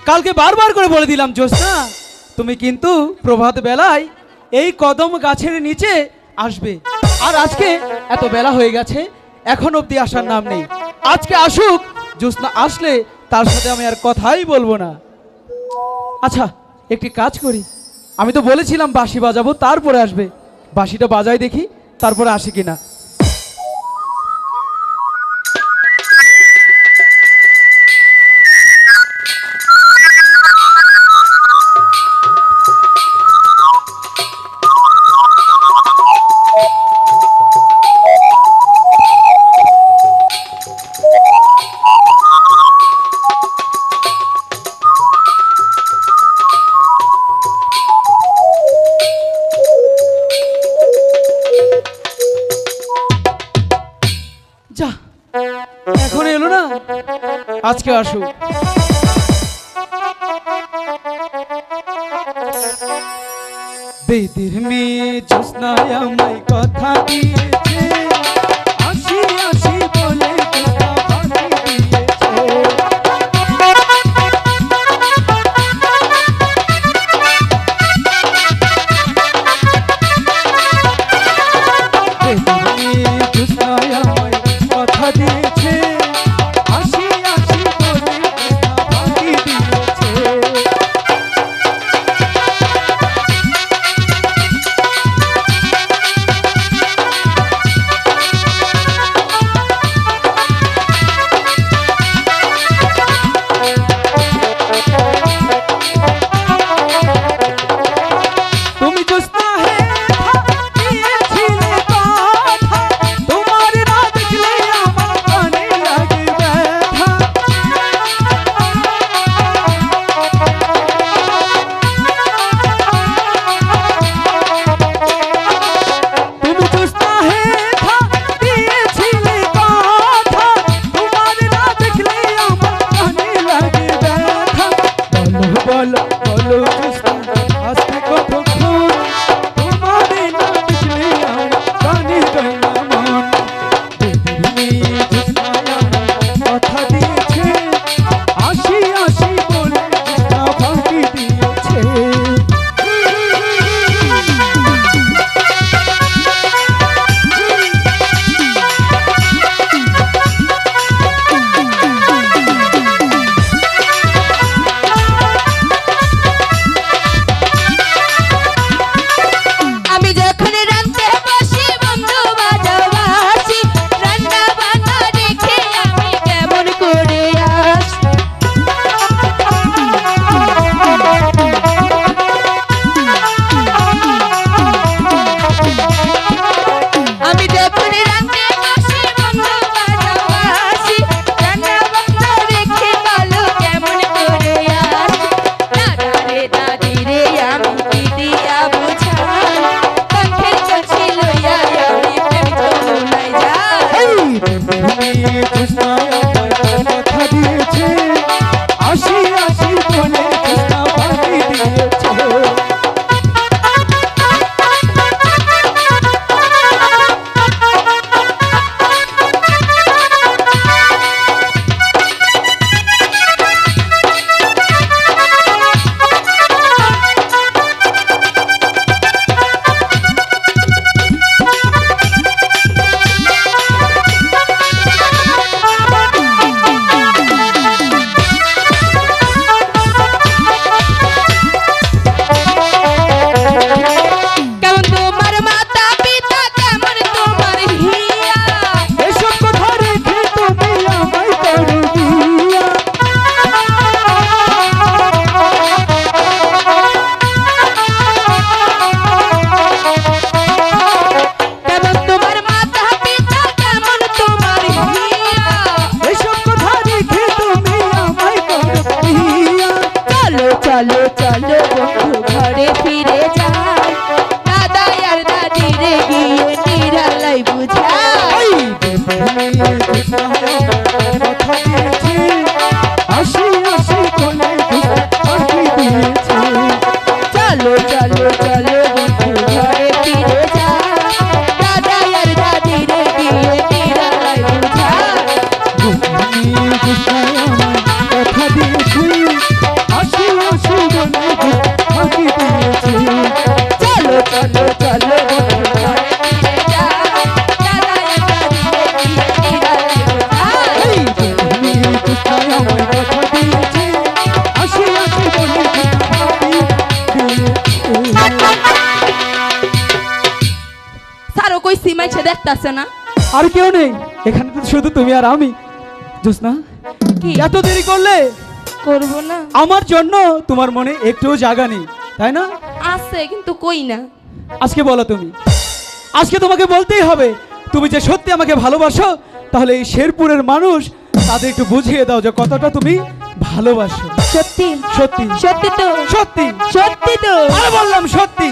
কালকে বারবার করে বলে দিলাম জ্যোৎস্না, তুমি কিন্তু প্রভাত বেলায় এই কদম গাছের নিচে আসবে। আর আজকে এত বেলা হয়ে গেছে, এখন অবধি আসার নাম নেই। আজকে আসুক, জ্যোৎস্না আসলে তার সাথে আমি আর কথাই বলবো না। আচ্ছা, একটি কাজ করি, আমি তো বলেছিলাম বাঁশি বাজাবো, তারপরে আসবে। বাঁশিটা বাজাই দেখি, তারপরে আসি কিনা। যা, এখন এলো না, আজকে আসুক। বেদের মেয়ে জ্যোৎস্নায় আমায় কথা দিয়েছে, আসি আসি বলে জ্যোৎস্না ফাঁকি দিয়েছে। বেদের মেয়ে জ্যোৎস্নায় আমায় কথা দিয়েছে, আসি আসি বলে জ্যোৎস্না ফাঁকি দিয়েছে। তুমি জ্যোৎস্না হে দিয়েছিলে কথা, তোমার না দেখলে আমার কানে লাগে ব্যথা। তুমি জ্যোৎস্না হে দিয়েছিলে কথা, তোমার না দেখলে আমার কানে লাগে ব্যথা। বলো বলো বলো জ্যোৎস্না, আজকে কতক্ষণ তোমার না দেখলে আমার কানে যায় না মন। বেদের মেয়ে জ্যোৎস্নায় আমায় কথা দিয়েছে, আসি আসি বলে জ্যোৎস্না ফাঁকি দিয়েছে। আমি যখন রাঁধতে বসি বন্ধু বাজাবাসি, রান্না বান্না দেখে আমি কেমন করে আসি। আমি যখন রাঁধতে বসি বন্ধু বাজাবাসি, রান্না বান্না দেখে বলো কেমন করে আসি। দাদারে দাদিরে আমি কি দিয়া বুঝাই, কাঠের কাছে লইয়া আমি প্রেম করুনাই যাই। এই বেদের মেয়ে জ্যোৎস্নায় আমায় কথা দিয়েছে, আসি আসি বলে জ্যোৎস্না ফাঁকি দিয়েছে। কেমন তোমার মাতা পিতা, কেমন তোমার হিয়া, এসব কথা রেখে তুমি আমায় করো বিয়া। কেমন তোমার মাতা পিতা, কেমন তোমার হিয়া। এসব কথা রেখে তুমি আমায় করো বিয়া। চলো চলো চলো বন্ধু ঘরে ফিরে যাই, দাদা আর দাদিরে গিয়ে নিরালাই বুঝাই। এই বেদের মেয়ে জ্যোৎস্নায় আমায় কথা দিয়েছে, আসি আসি বলে জ্যোৎস্না ফাঁকি দিয়েছে। চলো চলো চলো বন্ধু ঘরে ফিরে যাই, দাদা আর দাদিরে গিয়ে নিরালাই বুঝাই। বেদের মেয়ে জ্যোৎস্নায় আমায় কথা দিয়েছে, লাগতাছে না? আর কেউ নেই এখানে, তো শুধু তুমি আর আমি। জোসনা, কি এত দেরি করলে করব না? আমার জন্য তোমার মনে একটুও জায়গা নেই, তাই না? আছে কিন্তু কই না। আজকে বলো তুমি, আজকে তোমাকে বলতেই হবে তুমি যে সত্যি আমাকে ভালোবাসো। তাহলে এই শেরপুরের মানুষ তাদের একটু বুঝিয়ে দাও যে কতটা তুমি ভালোবাসো। সত্যি সত্যি সত্যি তো সত্যি সত্যি তো আরে বললাম সত্যি।